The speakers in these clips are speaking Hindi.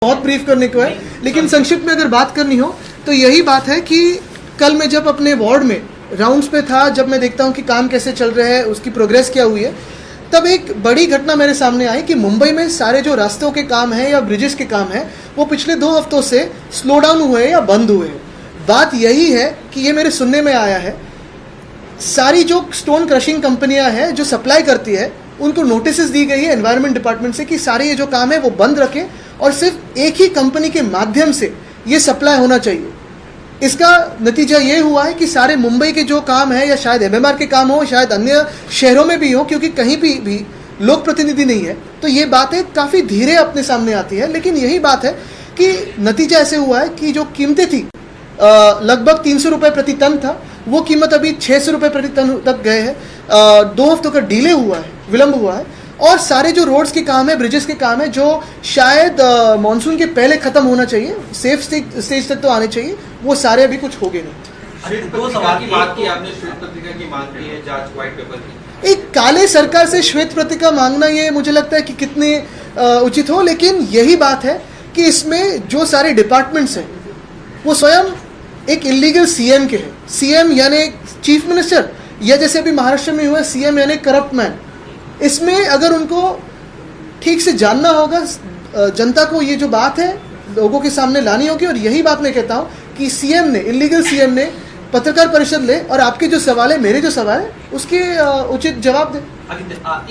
बहुत ब्रीफ करने को है, लेकिन संक्षिप्त में अगर बात करनी हो तो यही बात है कि कल मैं जब अपने वार्ड में राउंड्स पे था, जब मैं देखता हूँ कि काम कैसे चल रहे हैं, उसकी प्रोग्रेस क्या हुई है, तब एक बड़ी घटना मेरे सामने आई कि मुंबई में सारे जो रास्तों के काम हैं या ब्रिजेस के काम हैं वो पिछले 2 हफ्तों से स्लो डाउन हुए या बंद हुए हैं। बात यही है कि ये मेरे सुनने में आया है, सारी जो स्टोन क्रशिंग कंपनियां हैं जो सप्लाई करती है उनको नोटिस दी गई है एनवायरनमेंट डिपार्टमेंट से कि सारे ये जो काम है वो बंद रखें और सिर्फ एक ही कंपनी के माध्यम से ये सप्लाई होना चाहिए। इसका नतीजा ये हुआ है कि सारे मुंबई के जो काम है या शायद एमएमआर के काम हो, शायद अन्य शहरों में भी हो, क्योंकि कहीं भी लोक प्रतिनिधि नहीं है, तो ये बातें काफ़ी धीरे अपने सामने आती है। लेकिन यही बात है कि नतीजा ऐसे हुआ है कि जो कीमतें थी लगभग 300 रुपये प्रति टन था, वो कीमत अभी 600 रुपये प्रति टन तक गए हैं। 2 हफ्तों का डिले हुआ है, विलंब हुआ है। और सारे जो रोड्स के काम है, ब्रिजेस के काम है, जो शायद मानसून के पहले खत्म होना चाहिए, सेफ स्टेज तक तो आने चाहिए, वो सारे अभी कुछ हो गए नहीं। 2 सवाल की बात की आपने, श्वेत पत्रिका की मांग की है, जांच व्हाइट पेपर की। एक काले सरकार से श्वेत पत्रिका मांगना ये मुझे लगता है कि कितने उचित हो, लेकिन यही बात है कि इसमें जो सारे डिपार्टमेंट्स हैं वो स्वयं एक इलीगल सीएम के हैं। सीएम यानी चीफ मिनिस्टर, या जैसे अभी महाराष्ट्र में हुआ सीएम यानी करप्ट मैन। इसमें अगर उनको ठीक से जानना होगा, जनता को ये जो बात है लोगों के सामने लानी होगी। और यही बात मैं कहता हूँ कि सीएम ने, इलीगल सीएम ने पत्रकार परिषद ले और आपके जो सवाल है, मेरे जो सवाल है, उसके उचित जवाब दे।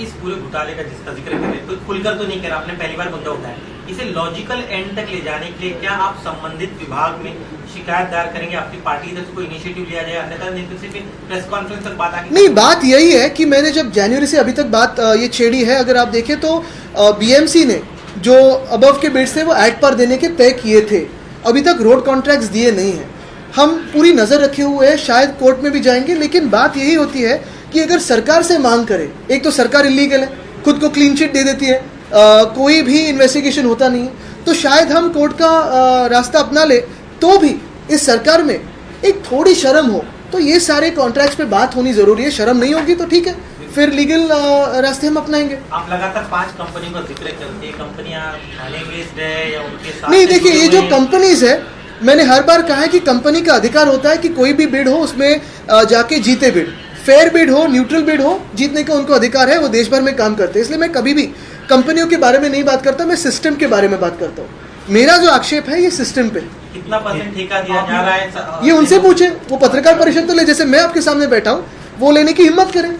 इस पूरे घोटाले का जिसका जिक्र करें तो खुलकर तो नहीं करा, आपने पहली बार मुद्दा उठाया, इसे लॉजिकल एंड तक ले जाने के लिए क्या आप संबंधित विभाग में शिकायत दायर करेंगे? आपकी पार्टी की तरफ से कोई इनिशिएटिव लिया जाए, अन्यथा नहीं सिर्फ प्रेस कॉन्फ्रेंस तक बात आगे? नहीं, बात यही है कि मैंने जब जनवरी से अभी तक बात ये छेड़ी है। अगर आप देखें तो बीएमसी ने जो अबव के बिड्स थे वो एट पर देने के तय किए थे, अभी तक रोड कॉन्ट्रैक्ट्स दिए नहीं हैं। हम पूरी नज़र रखे हुए हैं, शायद कोर्ट में भी जाएंगे। लेकिन बात यही होती है कि अगर सरकार से मांग करे, एक तो सरकार इलीगल है, खुद को क्लीन चिट दे देती है, कोई भी इन्वेस्टिगेशन होता नहीं है, तो शायद हम कोर्ट का रास्ता अपना ले, तो भी इस सरकार में एक थोड़ी शर्म हो। तो ये सारे कॉन्ट्रैक्ट्स पे बात होनी ज़रूरी है। शर्म नहीं होगी तो ठीक है, फिर लीगल रास्ते हम अपनाएंगे। आप लगातार 5 कंपनियों का जिक्र करते हैं, कंपनियां थाने बेस्ड है या उनके साथ? नहीं, देखिए, ये जो कंपनीज है, मैंने हर बार कहा है कि कंपनी का अधिकार होता है कि कोई भी बिड हो उसमें जाके जीते बिड, फेयर बिड हो, न्यूट्रल बिड हो, जीतने का उनको अधिकार है। वो देश भर में काम करते हैं, इसलिए मैं कभी भी कंपनियों के बारे में नहीं बात करता, मैं सिस्टम के बारे में बात करता हूँ। मेरा जो आक्षेप है ये सिस्टम पे। कितना % ठेका दिया जा रहा है? ये उनसे पूछे, वो पत्रकार परिषद तो ले, जैसे मैं आपके सामने बैठा हूँ, वो लेने की हिम्मत करें।